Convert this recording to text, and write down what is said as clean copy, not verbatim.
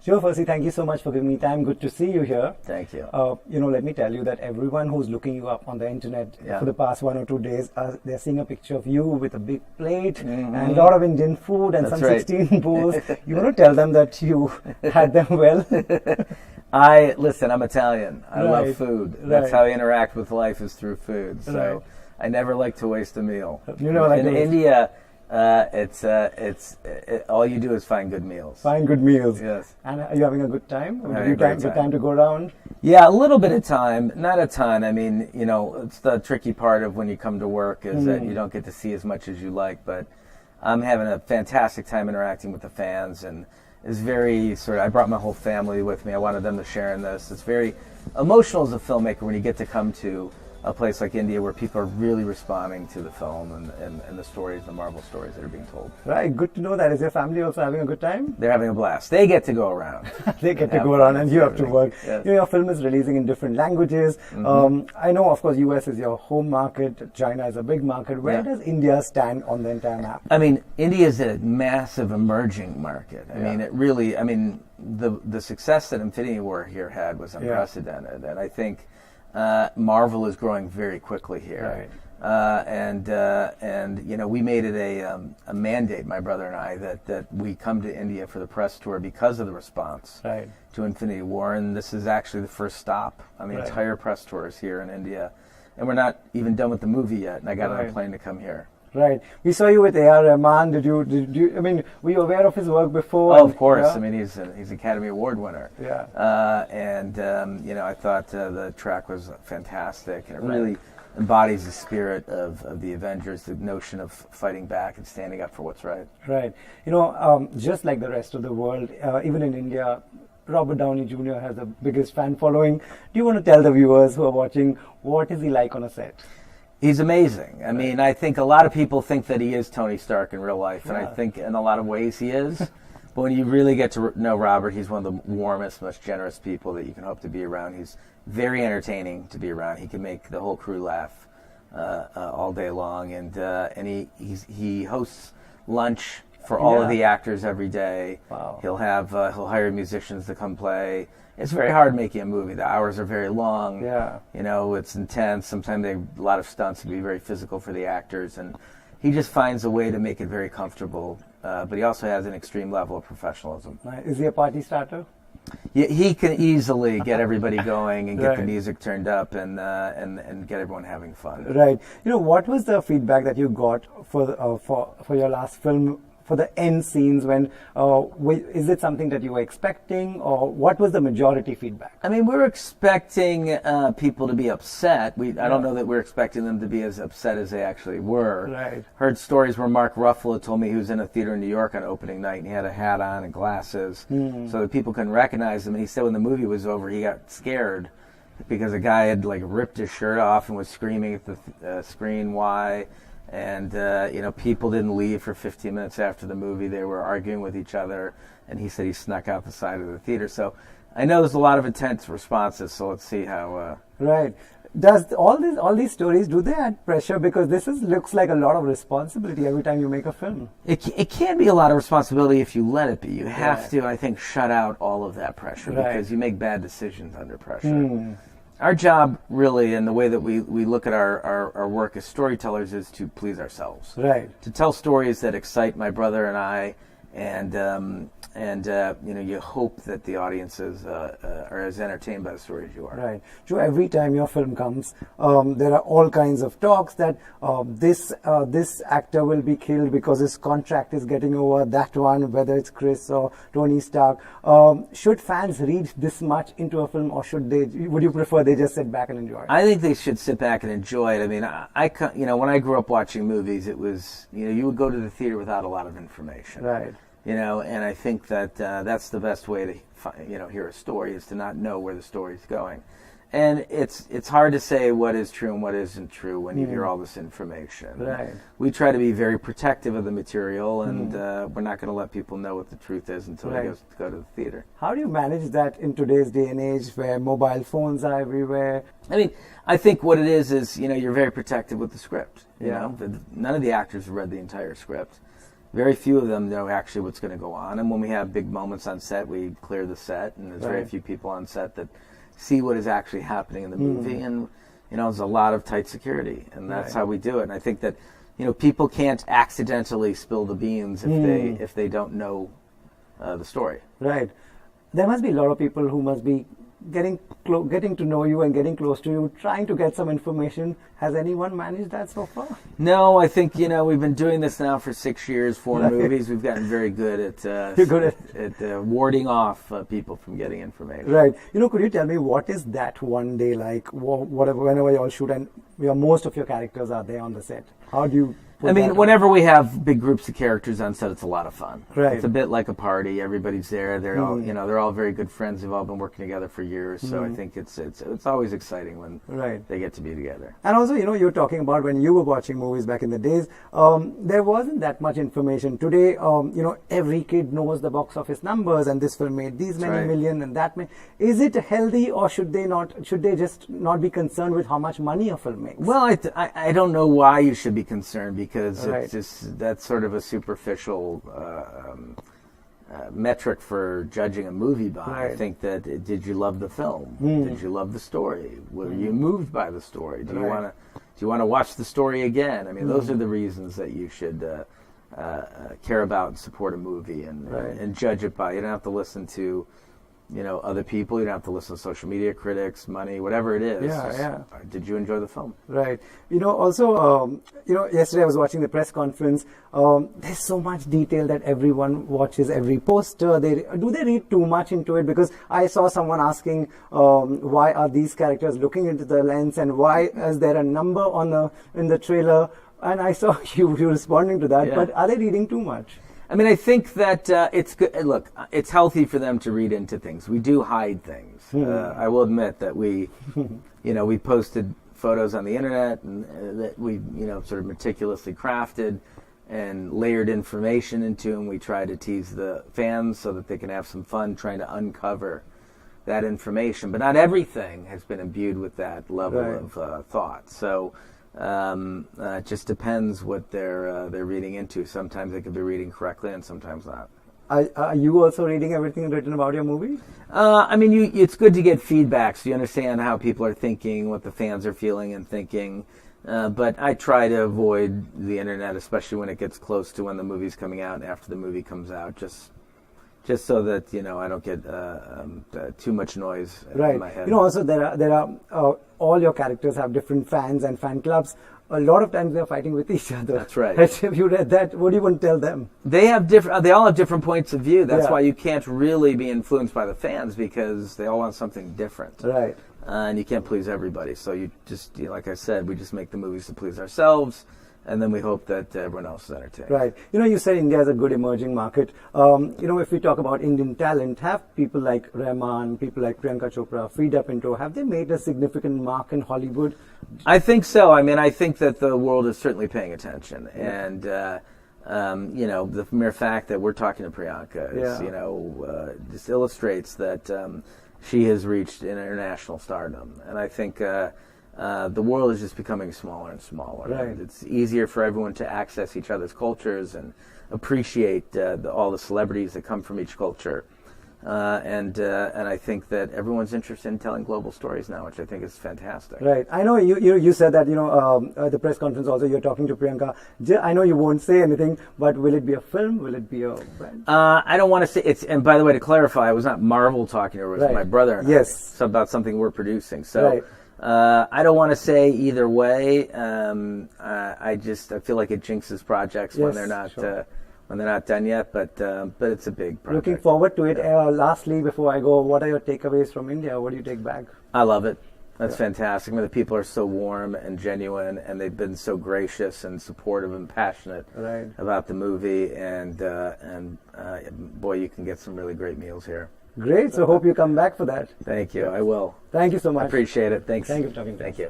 Sure, Percy, thank you so much for giving me time. Good to see you here. Thank you. Let me tell you that everyone who's looking you up on the internet for the past 1 or 2 days, they're seeing a picture of you with a big plate and a lot of Indian food and That's some right. 16 bowls. You want to tell them that you had them well? Listen, I'm Italian. I love food. That's how I interact with life, is through food. So I never like to waste a meal. In India, all you do is find good meals. Find good meals. Yes. And are you having a good time? Having a great good time to go around? Yeah, a little bit of time, not a ton. I mean, it's the tricky part of when you come to work is that you don't get to see as much as you like. But I'm having a fantastic time interacting with the fans, and it's very I brought my whole family with me. I wanted them to share in this. It's very emotional as a filmmaker when you get to come to a place like India where people are really responding to the film and the stories, the Marvel stories that are being told. Right, good to know that. Is your family also having a good time? They're having a blast. They get to go around. They get to go around and you have to work. Yes. Your film is releasing in different languages. I know, of course, US is your home market. China is a big market. Where does India stand on the entire map? I mean, India is a massive emerging market. I mean, it really, the success that Infinity War here had was unprecedented. And I think Marvel is growing very quickly here, and we made it a mandate, my brother and I, that we come to India for the press tour because of the response to Infinity War, and this is actually the first stop on the entire press tour is here in India, and we're not even done with the movie yet, and I got on a plane to come here. Right. We saw you with A.R. Rahman. Did you? I mean, were you aware of his work before? Oh, of course. I mean, he's Academy Award winner. Yeah. I thought the track was fantastic, and it really embodies the spirit of the Avengers, the notion of fighting back and standing up for what's right. Right. Just like the rest of the world, even in India, Robert Downey Jr. has the biggest fan following. Do you want to tell the viewers who are watching, what is he like on a set? He's amazing. I mean, I think a lot of people think that he is Tony Stark in real life, and I think in a lot of ways he is. But when you really get to know Robert, he's one of the warmest, most generous people that you can hope to be around. He's very entertaining to be around. He can make the whole crew laugh all day long, and he hosts lunch for all of the actors every day. Wow. He'll hire musicians to come play. It's very hard making a movie. The hours are very long. Yeah. It's intense. Sometimes a lot of stunts can be very physical for the actors, and he just finds a way to make it very comfortable. But he also has an extreme level of professionalism. Is he a party starter? Yeah, he can easily get everybody going and get the music turned up and get everyone having fun. Right. What was the feedback that you got for your last film? For the end scenes, is it something that you were expecting, or what was the majority feedback? I mean, we were expecting people to be upset. I don't know that we're expecting them to be as upset as they actually were. Right. Heard stories where Mark Ruffalo told me he was in a theater in New York on opening night and he had a hat on and glasses so that people couldn't recognize him. And he said when the movie was over, he got scared because a guy had ripped his shirt off and was screaming at the screen, "Why?" And, people didn't leave for 15 minutes after the movie. They were arguing with each other, and he said he snuck out the side of the theater. So I know there's a lot of intense responses, so let's see how... Right. Does all these stories, do they add pressure? Because looks like a lot of responsibility every time you make a film. It can be a lot of responsibility if you let it be. You have to, I think, shut out all of that pressure because you make bad decisions under pressure. Our job, really, and the way that we look at our work as storytellers is to please ourselves. Right. To tell stories that excite my brother and I, and you hope that the audiences are as entertained by the story as you are. Right. So every time your film comes, there are all kinds of talks that this actor will be killed because his contract is getting over. That one, whether it's Chris or Tony Stark. Should fans read this much into a film, or would you prefer they just sit back and enjoy it? I think they should sit back and enjoy it. I mean, when I grew up watching movies, it was you would go to the theater without a lot of information. Right. And I think that that's the best way to hear a story, is to not know where the story's going. And it's hard to say what is true and what isn't true when you hear all this information. Right. We try to be very protective of the material, and we're not going to let people know what the truth is until they go to the theater. How do you manage that in today's day and age where mobile phones are everywhere? I mean, I think what it is you're very protective with the script. None of the actors have read the entire script. very few of them know actually what's going to go on. And when we have big moments on set, we clear the set, and there's very few people on set that see what is actually happening in the movie. And there's a lot of tight security, and that's how we do it. And I think that people can't accidentally spill the beans if they don't know the story. Right. There must be a lot of people who must be getting to know you and getting close to you, trying to get some information. Has anyone managed that so far? No, I think we've been doing this now for 6 years, 4 movies. We've gotten very good at warding off people from getting information. Right. Could you tell me what is that one day like? Whenever you all shoot and most of your characters are there on the set. How do you? Whenever we have big groups of characters on set, it's a lot of fun. Right. It's a bit like a party. Everybody's there. They're all, they're all very good friends. They've all been working together for years. So I think it's always exciting when they get to be together. And also, you're talking about when you were watching movies back in the days, there wasn't that much information. Today, every kid knows the box office numbers, and this film made these many million and that many. Is it healthy, or should they just not be concerned with how much money a film makes? Well, I don't know why you should be concerned, because it's just that's sort of a superficial metric for judging a movie by. I think that did you love the film? Did you love the story? Were you moved by the story? Do you want to watch the story again? Those are the reasons that you should care about and support a movie and judge it by. You don't have to listen to other people. You don't have to listen to social media critics, money, whatever it is. Did you enjoy the film? Right. Also, yesterday I was watching the press conference. There's so much detail that everyone watches every poster. Do they read too much into it? Because I saw someone asking, why are these characters looking into the lens, and why is there a number in the trailer? And I saw you responding to that. But are they reading too much? I think that it's good. Look, it's healthy for them to read into things. We do hide things. I will admit that we posted photos on the internet and that we, sort of meticulously crafted and layered information into, and we try to tease the fans so that they can have some fun trying to uncover that information. But not everything has been imbued with that level of thought. So. It just depends what they're reading into. Sometimes they could be reading correctly, and sometimes not. Are you also reading everything written about your movie? It's good to get feedback so you understand how people are thinking, what the fans are feeling and thinking. But I try to avoid the internet, especially when it gets close to when the movie's coming out and after the movie comes out, just so that I don't get too much noise in my head. Also there are all your characters have different fans and fan clubs. A lot of times they're fighting with each other. That's right. Have you read that? What do you want to tell them? They all have different points of view. That's why you can't really be influenced by the fans, because they all want something different. Right. And you can't please everybody. So you just, like I said, we just make the movies to please ourselves. And then we hope that everyone else is entertained. Right. You said India is a good emerging market. If we talk about Indian talent, have people like Rahman, people like Priyanka Chopra, Frida Pinto, have they made a significant mark in Hollywood? I think so. I think that the world is certainly paying attention. And, the mere fact that we're talking to Priyanka is, just illustrates that she has reached international stardom. And I think... the world is just becoming smaller and smaller. Right. And it's easier for everyone to access each other's cultures and appreciate all the celebrities that come from each culture. And I think that everyone's interested in telling global stories now, which I think is fantastic. Right. I know you said that, at the press conference also you're talking to Priyanka. I know you won't say anything, but will it be a film? Will it be a brand? I don't want to say it's, and by the way, to clarify, it was not Marvel talking to her, it was my brother and I. Yes. About something we're producing. So. I don't want to say either way. I feel like it jinxes projects when they're not done yet. But it's a big project. Looking forward to it. Lastly, before I go, what are your takeaways from India? What do you take back? I love it. That's fantastic. The people are so warm and genuine, and they've been so gracious and supportive and passionate about the movie. And boy, you can get some really great meals here. Great. So hope you come back for that. Thank you. I will. Thank you so much. I appreciate it. Thanks. Thank you for talking to us. Thank you.